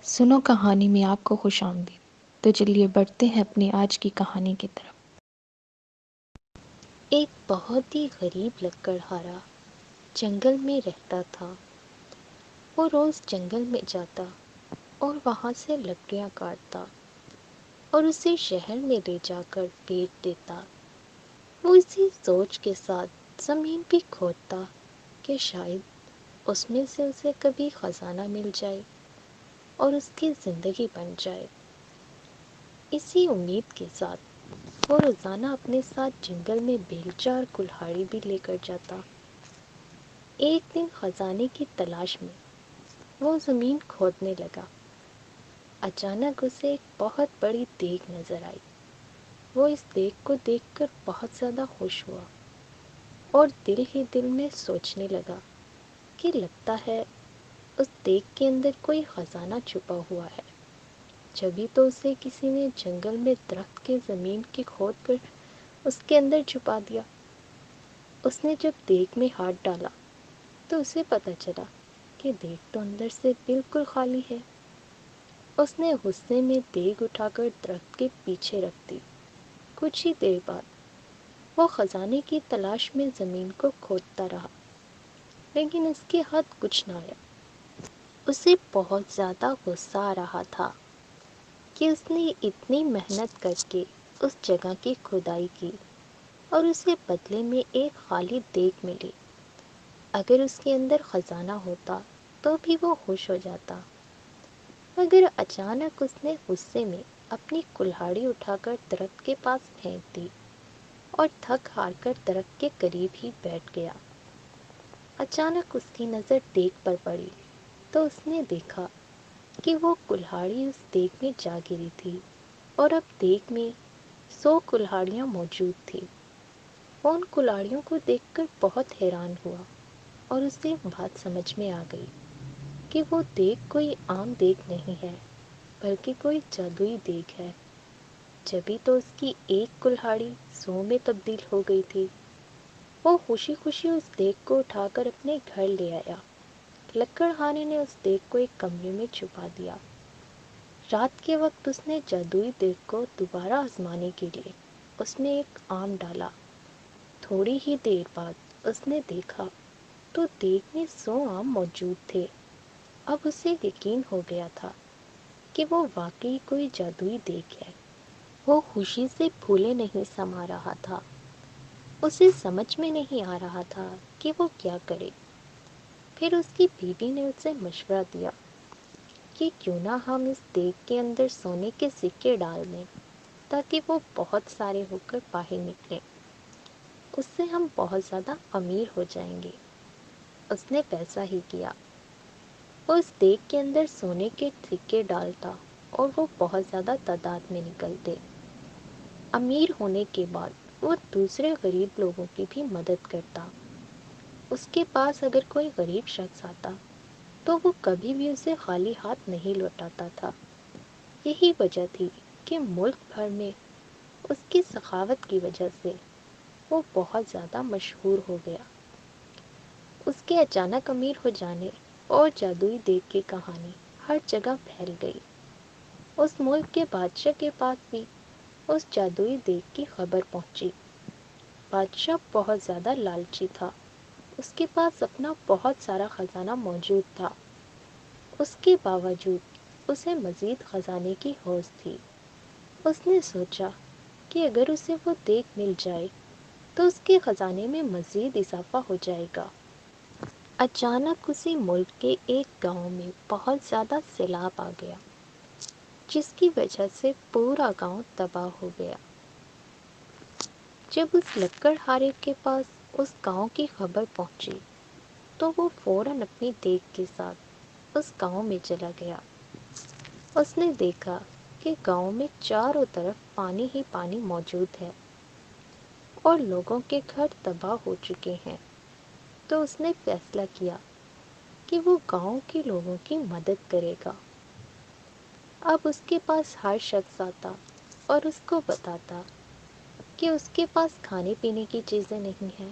سنو کہانی میں آپ کو خوش آمدید۔ تو چلیے بڑھتے ہیں اپنی آج کی کہانی کی طرف۔ ایک بہت ہی غریب لکڑہارا جنگل میں رہتا تھا۔ وہ روز جنگل میں جاتا اور وہاں سے لکڑیاں کاٹتا اور اسے شہر میں لے جا کر بیچ دیتا۔ وہ اسی سوچ کے ساتھ زمین بھی کھودتا کہ شاید اس میں سے اسے کبھی خزانہ مل جائے اور اس کی زندگی بن جائے۔ اسی امید کے ساتھ وہ روزانہ اپنے ساتھ جنگل میں بیلچہ اور کلہاڑی بھی لے کر جاتا۔ ایک دن خزانے کی تلاش میں وہ زمین کھودنے لگا۔ اچانک اسے ایک بہت بڑی دیگ نظر آئی۔ وہ اس دیگ کو دیکھ کر بہت زیادہ خوش ہوا اور دل ہی دل میں سوچنے لگا کہ لگتا ہے اس دیگ کے اندر کوئی خزانہ چھپا ہوا ہے۔ جبھی تو اسے کسی نے جنگل میں درخت کے زمین کی کھود کر اس کے اندر چھپا دیا۔ اس نے جب دیگ میں ہاتھ ڈالا تو اسے پتہ چلا کہ دیگ تو اندر سے بالکل خالی ہے۔ اس نے غصے میں دیگ اٹھا کر درخت کے پیچھے رکھ دی۔ کچھ ہی دیر بعد وہ خزانے کی تلاش میں زمین کو کھودتا رہا، لیکن اس کے ہاتھ کچھ نہ آیا۔ اسے بہت زیادہ غصہ آ رہا تھا کہ اس نے اتنی محنت کر کے اس جگہ کی کھدائی کی اور اسے بدلے میں ایک خالی دیگ ملی۔ اگر اس کے اندر خزانہ ہوتا تو بھی وہ خوش ہو جاتا، مگر اچانک اس نے غصے میں اپنی کلہاڑی اٹھا کر درخت کے پاس پھینک دی اور تھک ہار کر درخت کے قریب ہی بیٹھ گیا۔ اچانک اس کی نظر دیگ پر پڑی تو اس نے دیکھا کہ وہ کلہاڑی اس دیگ میں جا گری تھی اور اب دیگ میں 100 کلہاڑیاں موجود تھیں۔ وہ ان کلہاڑیوں کو دیکھ کر بہت حیران ہوا اور اسے بات سمجھ میں آ گئی کہ وہ دیگ کوئی عام دیگ نہیں ہے بلکہ کوئی جادوئی دیگ ہے۔ جبھی تو اس کی ایک کلہاڑی 100 میں تبدیل ہو گئی تھی۔ وہ خوشی خوشی اس دیگ کو اٹھا کر اپنے گھر لے آیا۔ لکڑہارے نے اس دیگ کو ایک کمرے میں چھپا دیا۔ رات کے وقت اس نے جادوئی دیگ کو دوبارہ آزمانے کے لیے اس میں ایک آم ڈالا۔ تھوڑی ہی دیر بعد اس نے دیکھا تو دیگ میں 100 آم موجود تھے۔ اب اسے یقین ہو گیا تھا کہ وہ واقعی کوئی جادوئی دیگ ہے۔ وہ خوشی سے پھولے نہیں سما رہا تھا۔ اسے سمجھ میں نہیں آ رہا تھا کہ وہ کیا کرے۔ پھر اس کی بیوی نے اسے مشورہ دیا کہ کیوں نہ ہم اس دیگ کے اندر سونے کے سکے ڈال دیں تاکہ وہ بہت سارے ہو کر باہر نکلیں۔ اس سے ہم بہت زیادہ امیر ہو جائیں گے۔ اس نے پیسہ ہی کیا۔ وہ اس دیگ کے اندر سونے کے سکے ڈالتا اور وہ بہت زیادہ تعداد میں نکلتے۔ امیر ہونے کے بعد وہ دوسرے غریب لوگوں کی بھی مدد کرتا۔ اس کے پاس اگر کوئی غریب شخص آتا تو وہ کبھی بھی اسے خالی ہاتھ نہیں لوٹاتا تھا۔ یہی وجہ تھی کہ ملک بھر میں اس کی سخاوت کی وجہ سے وہ بہت زیادہ مشہور ہو گیا۔ اس کے اچانک امیر ہو جانے اور جادوئی دیگ کی کہانی ہر جگہ پھیل گئی۔ اس ملک کے بادشاہ کے پاس بھی اس جادوئی دیگ کی خبر پہنچی۔ بادشاہ بہت زیادہ لالچی تھا۔ اس کے پاس اپنا بہت سارا خزانہ موجود تھا۔ اس کے باوجود اسے مزید خزانے کی ہوس تھی۔ اس نے سوچا کہ اگر اسے وہ دیگ مل جائے تو اس کے خزانے میں مزید اضافہ ہو جائے گا۔ اچانک اسی ملک کے ایک گاؤں میں بہت زیادہ سیلاب آ گیا، جس کی وجہ سے پورا گاؤں تباہ ہو گیا۔ جب اس لکڑہارے کے پاس اس گاؤں کی خبر پہنچی تو وہ فوراً اپنی دیگ کے ساتھ اس گاؤں میں چلا گیا۔ اس نے دیکھا کہ گاؤں میں چاروں طرف پانی ہی پانی موجود ہے اور لوگوں کے گھر تباہ ہو چکے ہیں۔ تو اس نے فیصلہ کیا کہ وہ گاؤں کے لوگوں کی مدد کرے گا۔ اب اس کے پاس ہر شخص آتا اور اس کو بتاتا کہ اس کے پاس کھانے پینے کی چیزیں نہیں ہیں،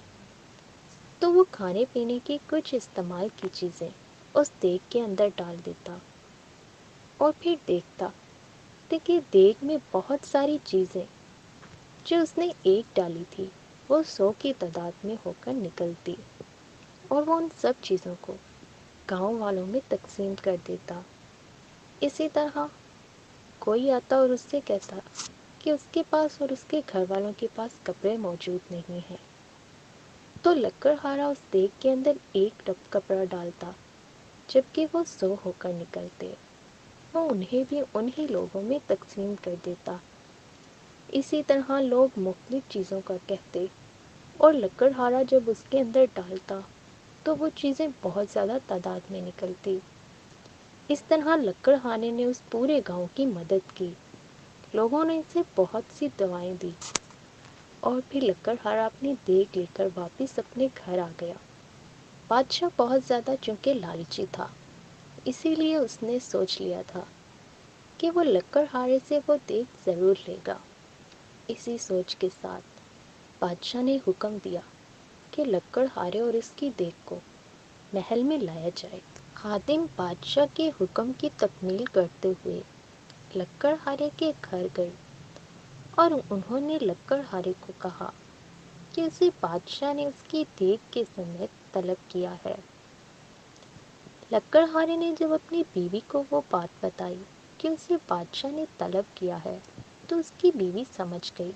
تو وہ کھانے پینے کی کچھ استعمال کی چیزیں اس دیگ کے اندر ڈال دیتا اور پھر دیکھتا کہ دیگ میں بہت ساری چیزیں جو اس نے ایک ڈالی تھی وہ 100 کی تعداد میں ہو کر نکلتی، اور وہ ان سب چیزوں کو گاؤں والوں میں تقسیم کر دیتا۔ اسی طرح کوئی آتا اور اس سے کہتا کہ اس کے پاس اور اس کے گھر والوں کے پاس کپڑے موجود نہیں ہیں، تو لکڑہارا اس دیگ کے اندر ایک ٹپ کپڑا ڈالتا، جبکہ وہ 100 ہو کر نکلتے، وہ انہیں بھی انہی لوگوں میں تقسیم کر دیتا۔ اسی طرح لوگ مختلف چیزوں کا کہتے، اور لکڑہارا جب اس کے اندر ڈالتا تو وہ چیزیں بہت زیادہ تعداد میں نکلتی۔ اس طرح لکڑہارے نے اس پورے گاؤں کی مدد کی، لوگوں نے اسے بہت سی دوائیں دی، اور پھر لکڑہارا اپنی دیگ لے کر واپس اپنے گھر آ گیا۔ بادشاہ بہت زیادہ چونکہ لالچی تھا، اسی لیے اس نے سوچ لیا تھا کہ وہ لکڑہارے سے وہ دیگ ضرور لے گا۔ اسی سوچ کے ساتھ بادشاہ نے حکم دیا کہ لکڑہارے اور اس کی دیگ کو محل میں لایا جائے۔ خادم بادشاہ کے حکم کی تکمیل کرتے ہوئے لکڑہارے کے گھر گئے، اور انہوں نے لکڑہارے کو کہا کہ اسے بادشاہ نے اس کی دیگ کے سمیت طلب کیا ہے۔ لکڑہارے نے جب اپنی بیوی کو وہ بات بتائی کہ اسے بادشاہ نے طلب کیا ہے، تو اس کی بیوی سمجھ گئی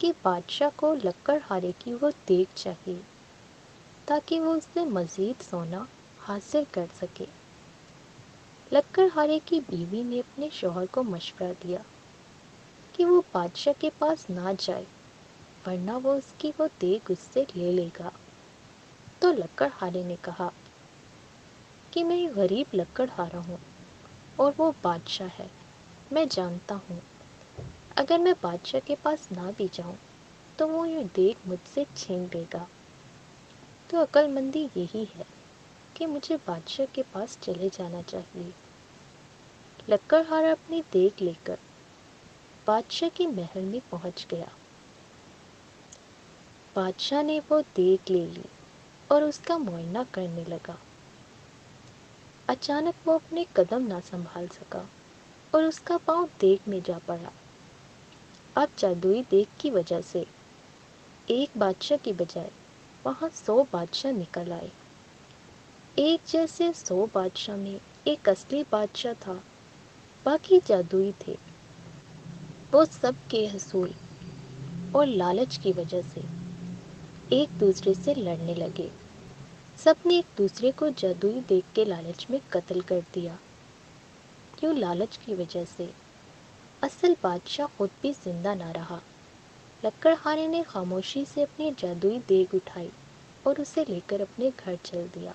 کہ بادشاہ کو لکڑہارے کی وہ دیگ چاہیے تاکہ وہ اس سے مزید سونا حاصل کر سکے۔ لکڑہارے کی بیوی نے اپنے شوہر کو مشورہ دیا کہ وہ بادشاہ کے پاس نہ جائے، ورنہ وہ اس کی وہ دیگ اس سے لے لے گا۔ تو لکڑہارے نے کہا کہ میں غریب لکڑہارا ہوں اور وہ بادشاہ ہے، میں جانتا ہوں اگر میں بادشاہ کے پاس نہ بھی جاؤں تو وہ یہ دیگ مجھ سے چھین لے گا۔ تو عقل مندی یہی ہے کہ مجھے بادشاہ کے پاس چلے جانا چاہیے۔ لکڑہارا اپنی دیگ لے کر بادشاہ کے محل میں پہنچ گیا۔ بادشاہ نے وہ دیگ لے لی اور اس کا معائنہ کرنے لگا۔ اچانک وہ اپنے قدم نہ سنبھال سکا اور اس کا پاؤں دیگ میں جا پڑا۔ اب جادوئی دیگ کی وجہ سے ایک بادشاہ کی بجائے وہاں 100 بادشاہ نکل آئے۔ ایک جیسے 100 بادشاہ میں ایک اصلی بادشاہ تھا، باقی جادوئی تھے۔ وہ سب کے حصول اور لالچ کی وجہ سے ایک دوسرے سے لڑنے لگے۔ سب نے ایک دوسرے کو جادوئی دیگ کے لالچ میں قتل کر دیا۔ کیوں لالچ کی وجہ سے اصل بادشاہ خود بھی زندہ نہ رہا۔ لکڑہارے نے خاموشی سے اپنی جادوئی دیگ اٹھائی اور اسے لے کر اپنے گھر چل دیا۔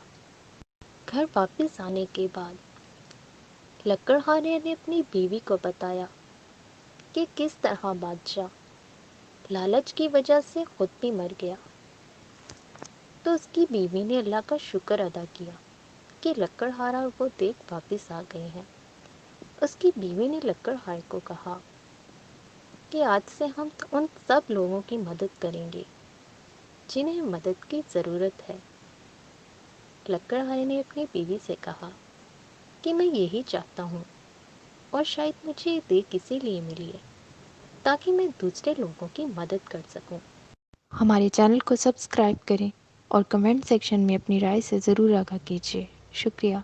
گھر واپس آنے کے بعد لکڑہارے نے اپنی بیوی کو بتایا کہ کس طرح بادشاہ لالچ کی وجہ سے خود بھی مر گیا۔ تو اس کی بیوی نے اللہ کا شکر ادا کیا کہ لکڑہارا اور وہ دیگ واپس آ گئے ہیں۔ اس کی بیوی نے لکڑہارے کو کہا کہ آج سے ہم ان سب لوگوں کی مدد کریں گے جنہیں مدد کی ضرورت ہے۔ لکڑہارے نے اپنی بیوی سے کہا کہ میں یہی چاہتا ہوں، اور شاید مجھے یہ دیگ اسی لیے ملی ہے تاکہ میں دوسرے لوگوں کی مدد کر سکوں۔ ہمارے چینل کو سبسکرائب کریں اور کمنٹ سیکشن میں اپنی رائے سے ضرور آگاہ کیجیے۔ شکریہ۔